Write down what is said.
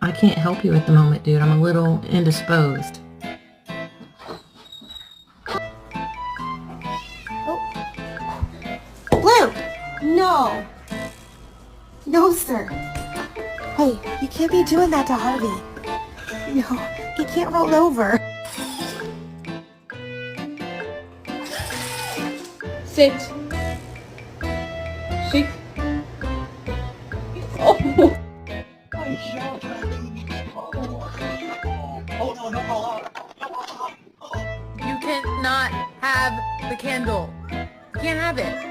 I can't help you at the moment, dude. I'm a little indisposed. Blue! No! No, sir. Hey, you can't be doing that to Harvey. No, he can't roll over. Sit. Shake. Oh. You cannot have the candle. You can't have it.